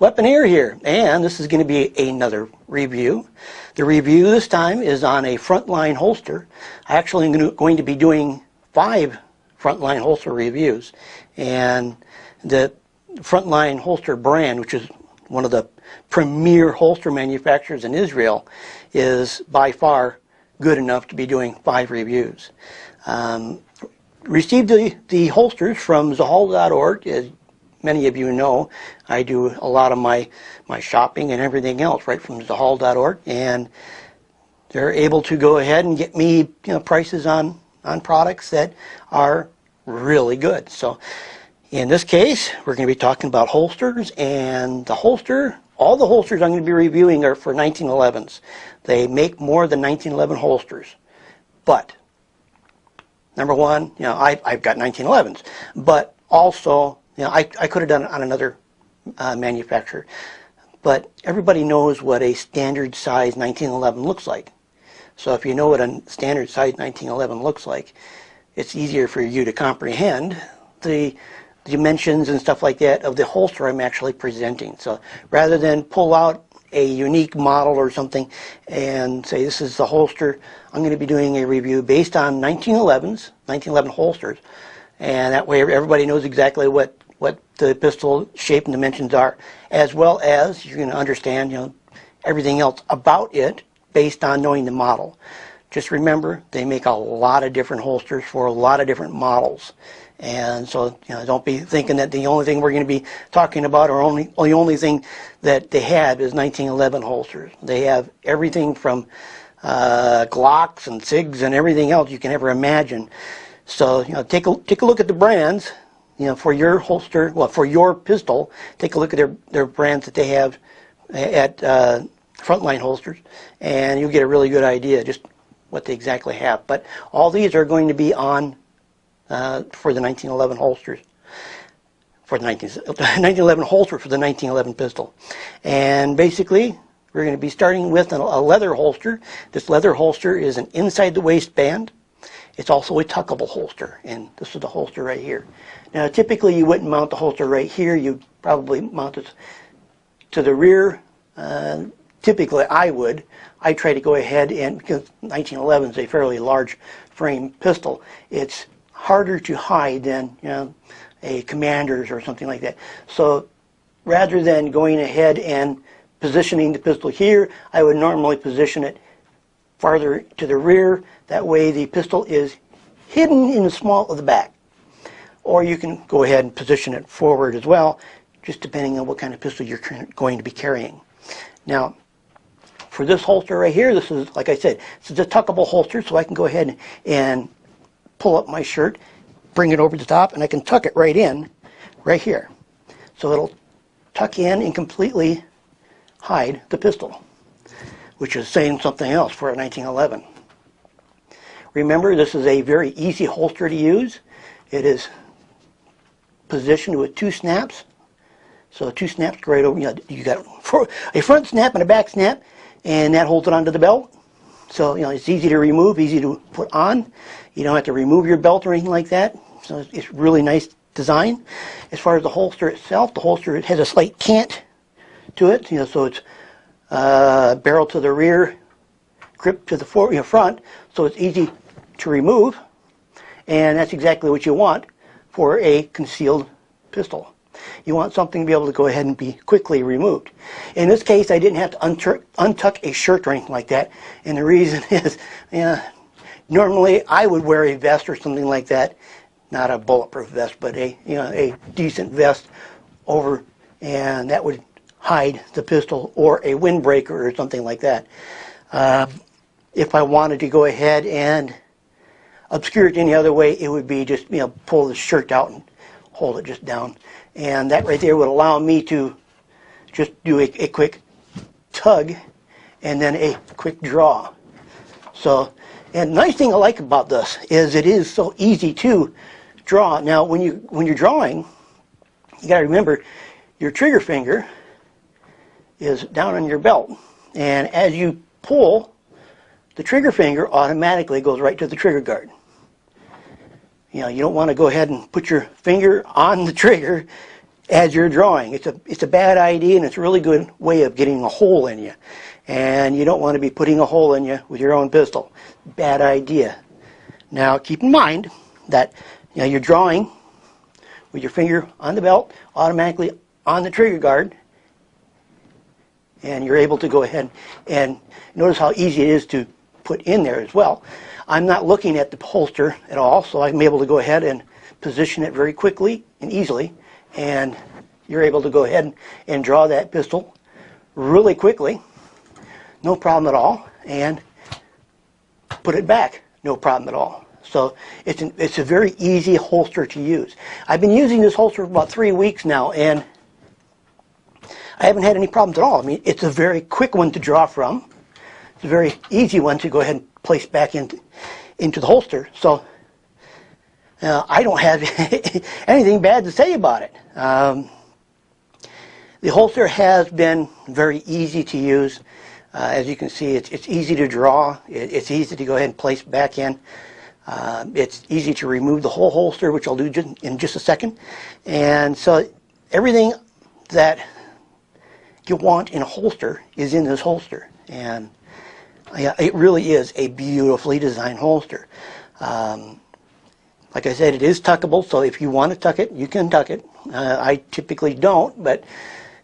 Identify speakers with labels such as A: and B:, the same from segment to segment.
A: Weaponeer here, and this is going to be another review. The review this time is on a Front Line holster. I actually am going to be doing 5 Front Line holster reviews, and the Front Line holster brand, which is one of the premier holster manufacturers in Israel, is by far good enough to be doing 5 reviews. Received the holsters from Zahal.org. As many of you know, I do a lot of my shopping and everything else right from Zahal.org, and they're able to go ahead and get me prices on products that are really good. So in this case, we're going to be talking about holsters, and all the holsters I'm going to be reviewing are for 1911s. They make more than 1911 holsters, but number one, I've got 1911s, but also, I could have done it on another manufacturer, but everybody knows what a standard size 1911 looks like. So if you know what a standard size 1911 looks like, it's easier for you to comprehend the dimensions and stuff like that of the holster I'm actually presenting. So rather than pull out a unique model or something and say this is the holster, I'm going to be doing a review based on 1911s, 1911 holsters, and that way everybody knows exactly what the pistol shape and dimensions are, as well as you're going to understand everything else about it based on knowing the model. Just remember, they make a lot of different holsters for a lot of different models. And so, don't be thinking that the only thing we're going to be talking about, or the only thing that they have is 1911 holsters. They have everything from Glocks and SIGs and everything else you can ever imagine. So, take a look at the brands, for your holster, well, for your pistol. Take a look at their brands that they have at Frontline holsters, and you'll get a really good idea just what they exactly have. But all these are going to be on for the 1911 holsters, for the 1911 holster for the 1911 pistol. And basically, we're going to be starting with a leather holster. This leather holster is an inside the waistband. It's also a tuckable holster, and this is the holster right here. Now, typically you wouldn't mount the holster right here. You'd probably mount it to the rear. Typically, I try to go ahead and, because 1911 is a fairly large frame pistol, it's harder to hide than a Commander's or something like that. So rather than going ahead and positioning the pistol here, I would normally position it farther to the rear. That way the pistol is hidden in the small of the back. Or you can go ahead and position it forward as well, just depending on what kind of pistol you're going to be carrying. Now, for this holster right here, this is, like I said, this is a tuckable holster, so I can go ahead and pull up my shirt, bring it over the top, and I can tuck it right in, right here. So it'll tuck in and completely hide the pistol, which is saying something else for a 1911. Remember, this is a very easy holster to use. It is positioned with 2 snaps. So 2 snaps right over, you got a front snap and a back snap, and that holds it onto the belt. So, it's easy to remove, easy to put on. You don't have to remove your belt or anything like that. So it's really nice design. As far as the holster itself, the holster has a slight cant to it, so it's barrel to the rear, grip to the front, so it's easy to remove. And that's exactly what you want for a concealed pistol. You want something to be able to go ahead and be quickly removed. In this case, I didn't have to untuck a shirt or anything like that. And the reason is, normally I would wear a vest or something like that. Not a bulletproof vest, but a decent vest over, and that would hide the pistol, or a windbreaker or something like that. If I wanted to go ahead and obscure it any other way, it would be just, pull the shirt out and hold it just down. And that right there would allow me to just do a quick tug and then a quick draw. So, and the nice thing I like about this is it is so easy to draw. Now, when you're drawing, you got to remember your trigger finger is down on your belt, and as you pull, the trigger finger automatically goes right to the trigger guard. You don't want to go ahead and put your finger on the trigger as you're drawing. It's a bad idea, and it's a really good way of getting a hole in you. And you don't want to be putting a hole in you with your own pistol. Bad idea. Now keep in mind that you're drawing with your finger on the belt, automatically on the trigger guard, and you're able to go ahead and notice how easy it is to put in there as well. I'm not looking at the holster at all, so I'm able to go ahead and position it very quickly and easily, and you're able to go ahead and draw that pistol really quickly, no problem at all, and put it back, no problem at all. So it's a very easy holster to use. I've been using this holster for about 3 weeks now, and I haven't had any problems at all. I mean, it's a very quick one to draw from. It's a very easy one to go ahead and place back into the holster. So I don't have anything bad to say about it. The holster has been very easy to use. As you can see, it's easy to draw. It's easy to go ahead and place back in. It's easy to remove the whole holster, which I'll do in just a second. And so everything that you want in a holster is in this holster. And yeah, it really is a beautifully designed holster. Like I said, it is tuckable, so if you want to tuck it, you can tuck it. I typically don't, but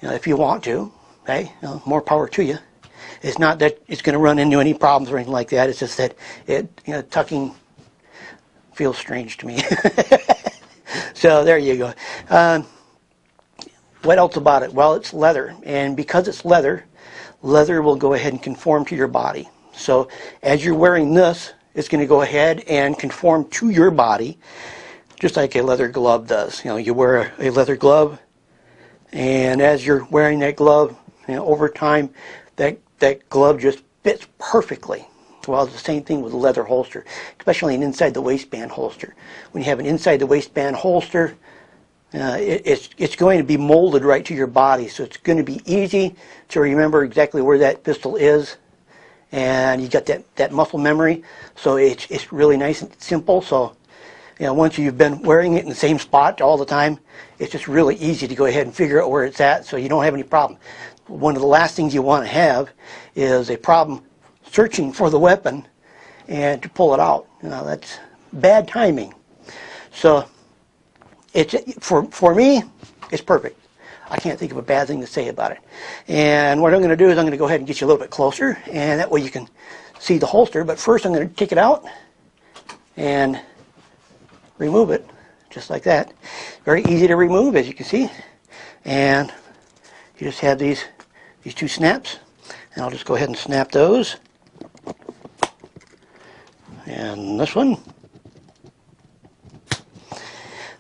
A: if you want to, hey, more power to you. It's not that it's going to run into any problems or anything like that. It's just that tucking feels strange to me. So there you go. What else about it? Well, it's leather, and because it's leather will go ahead and conform to your body. So as you're wearing this, it's going to go ahead and conform to your body, just like a leather glove does. You wear a leather glove, and as you're wearing that glove, over time, that glove just fits perfectly. Well, it's the same thing with a leather holster, especially an inside the waistband holster. When you have an inside the waistband holster, it's going to be molded right to your body, so it's going to be easy to remember exactly where that pistol is, and you got that muscle memory. So it's really nice and simple. So once you've been wearing it in the same spot all the time, it's just really easy to go ahead and figure out where it's at, so you don't have any problem. One of the last things you want to have is a problem searching for the weapon and to pull it out. That's bad timing. So for me, it's perfect. I can't think of a bad thing to say about it. And what I'm going to do is I'm going to go ahead and get you a little bit closer, and that way you can see the holster. But first I'm going to take it out and remove it, just like that. Very easy to remove, as you can see. And you just have these two snaps, and I'll just go ahead and snap those. And this one.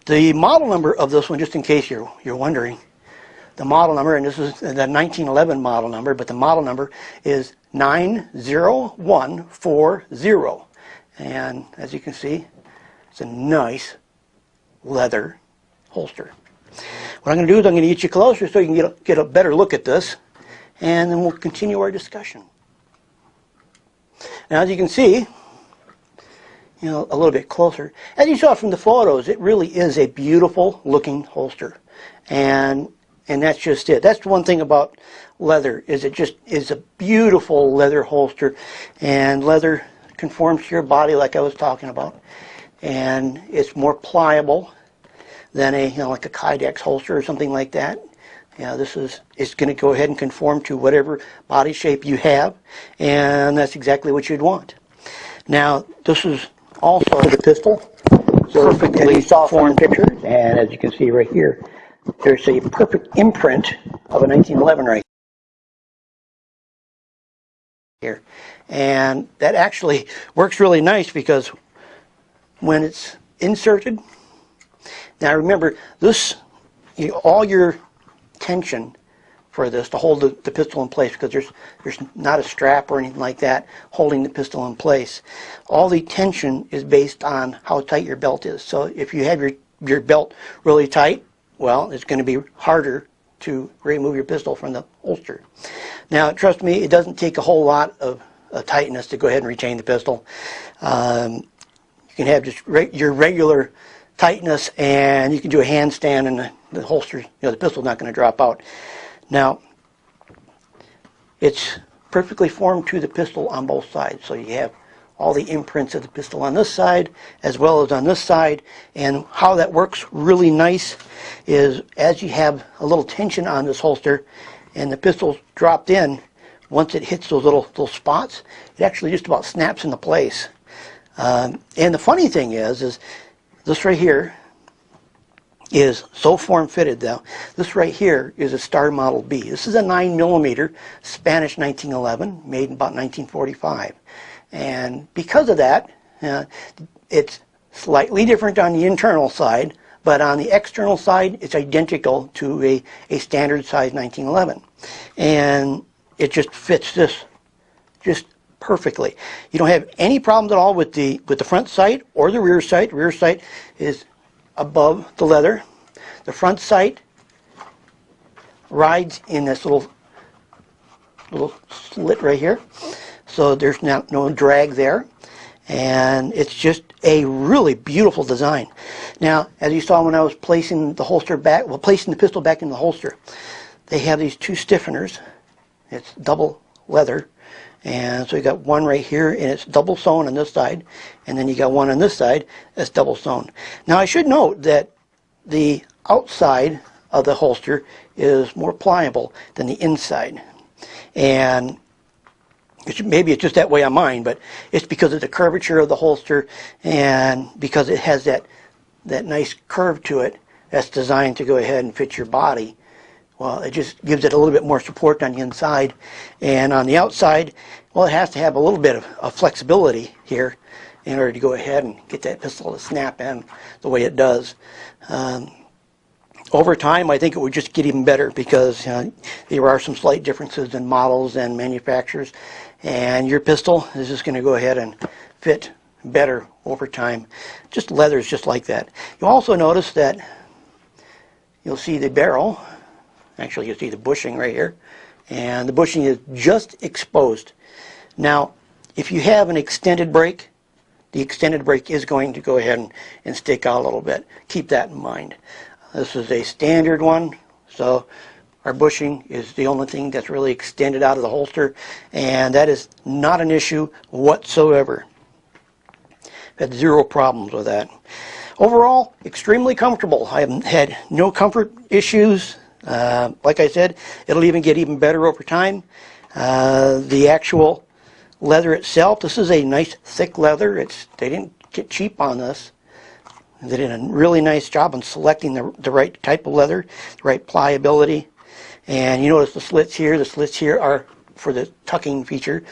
A: The model number of this one, just in case you're wondering, the model number, and this is the 1911 model number, but the model number is 90140. And as you can see, it's a nice leather holster. What I'm going to do is I'm going to get you closer so you can get a better look at this, and then we'll continue our discussion. Now, as you can see, a little bit closer, as you saw from the photos, it really is a beautiful looking holster, and that's just it. That's the one thing about leather, is it just is a beautiful leather holster, and leather conforms to your body like I was talking about, and it's more pliable than like a Kydex holster or something like that. It's going to go ahead and conform to whatever body shape you have, and that's exactly what you'd want. Now, this is also the pistol, so perfectly formed picture, and as you can see right here, there's a perfect imprint of a 1911 right here. And that actually works really nice, because when it's inserted, now remember, this, all your tension for this to hold the pistol in place, because there's not a strap or anything like that holding the pistol in place. All the tension is based on how tight your belt is. So if you have your belt really tight, well, it's going to be harder to remove your pistol from the holster. Now, trust me, it doesn't take a whole lot of tightness to go ahead and retain the pistol. You can have just your regular tightness, and you can do a handstand, and the holster, the pistol's not going to drop out. Now, it's perfectly formed to the pistol on both sides, so you have all the imprints of the pistol on this side as well as on this side. And how that works really nice is as you have a little tension on this holster and the pistol's dropped in, once it hits those little spots, it actually just about snaps into place. And the funny thing is this right here is so form-fitted now. This right here is a Star Model B. This is a 9mm Spanish 1911, made in about 1945. And because of that, it's slightly different on the internal side, but on the external side, it's identical to a standard size 1911. And it just fits this just perfectly. You don't have any problems at all with the front sight or the rear sight. The rear sight is above the leather. The front sight rides in this little slit right here, so there's no drag there, and it's just a really beautiful design. Now, as you saw when I was placing the holster back, placing the pistol back in the holster, they have these two stiffeners. It's double leather, and so you got one right here, and it's double sewn on this side, and then you got one on this side that's double sewn. Now, I should note that the outside of the holster is more pliable than the inside, and maybe it's just that way on mine, but it's because of the curvature of the holster and because it has that nice curve to it that's designed to go ahead and fit your body. Well, it just gives it a little bit more support on the inside. And on the outside, well, it has to have a little bit of flexibility here in order to go ahead and get that pistol to snap in the way it does. Over time, I think it would just get even better because there are some slight differences in models and manufacturers, and your pistol is just going to go ahead and fit better over time. Just leather is just like that. You'll also notice that you'll see the barrel. Actually, you'll see the bushing right here, and the bushing is just exposed. Now, if you have an extended break, the extended break is going to go ahead and stick out a little bit. Keep that in mind. This is a standard one, so our bushing is the only thing that's really extended out of the holster, and that is not an issue whatsoever. Had zero problems with that. Overall, extremely comfortable. I haven't had no comfort issues. Like I said, it'll even get even better over time. The actual leather itself, this is a nice thick leather. They didn't get cheap on this. They did a really nice job on selecting the right type of leather, the right pliability. And you notice the slits here are for the tucking feature.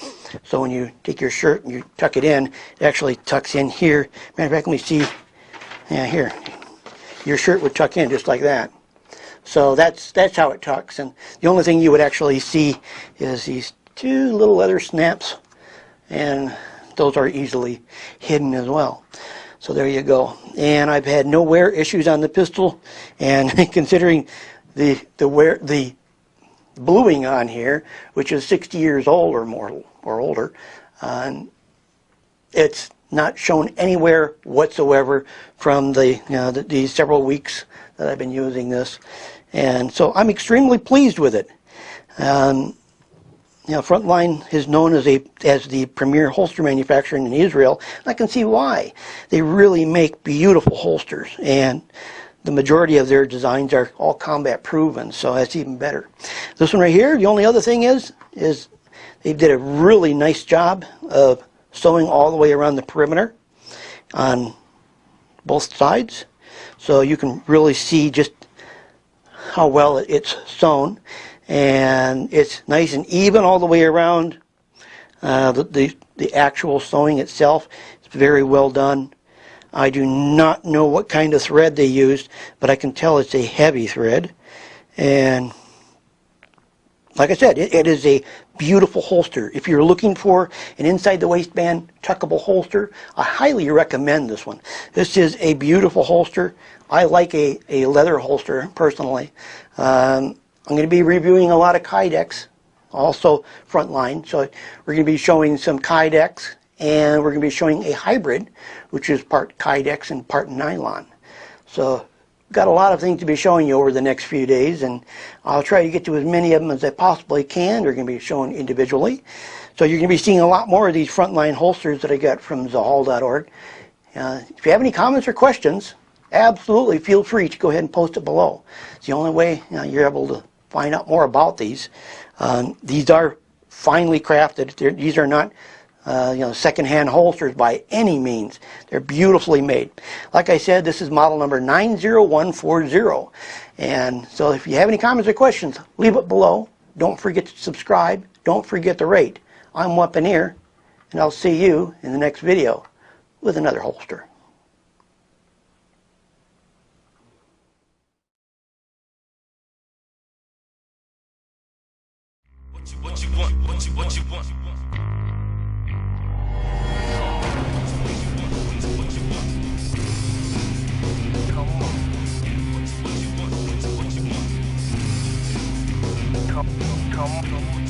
A: So when you take your shirt and you tuck it in, it actually tucks in here. Matter of fact, let me see. Yeah, here. Your shirt would tuck in just like that. So that's how it tucks. And the only thing you would actually see is these two little leather snaps, and those are easily hidden as well. So there you go. And I've had no wear issues on the pistol, and considering the bluing on here, which is 60 years old or more or older, it's not shown anywhere whatsoever from the several weeks that I've been using this. And so I'm extremely pleased with it. Front Line is known as the premier holster manufacturer in Israel. And I can see why. They really make beautiful holsters, and the majority of their designs are all combat proven, so that's even better. This one right here, the only other thing is they did a really nice job of sewing all the way around the perimeter on both sides, so you can really see just how well it's sewn. And it's nice and even all the way around. The actual sewing itself is very well done. I do not know what kind of thread they used, but I can tell it's a heavy thread. And like I said, it is a beautiful holster. If you're looking for an inside the waistband tuckable holster, I highly recommend this one. This is a beautiful holster. I like a leather holster personally. I'm going to be reviewing a lot of Kydex, also Front Line. So we're going to be showing some Kydex, and we're going to be showing a hybrid, which is part Kydex and part nylon. So got a lot of things to be showing you over the next few days, and I'll try to get to as many of them as I possibly can. They're going to be shown individually. So you're going to be seeing a lot more of these frontline holsters that I got from thehall.org. If you have any comments or questions, absolutely feel free to go ahead and post it below. It's the only way you're able to find out more about these. These are finely crafted. These are not second-hand holsters by any means. They're beautifully made. Like I said, this is model number 90140. And so if you have any comments or questions, leave it below. Don't forget to subscribe. Don't forget to rate. I'm Weaponeer, and I'll see you in the next video with another holster.
B: What you want? What you want? Come on.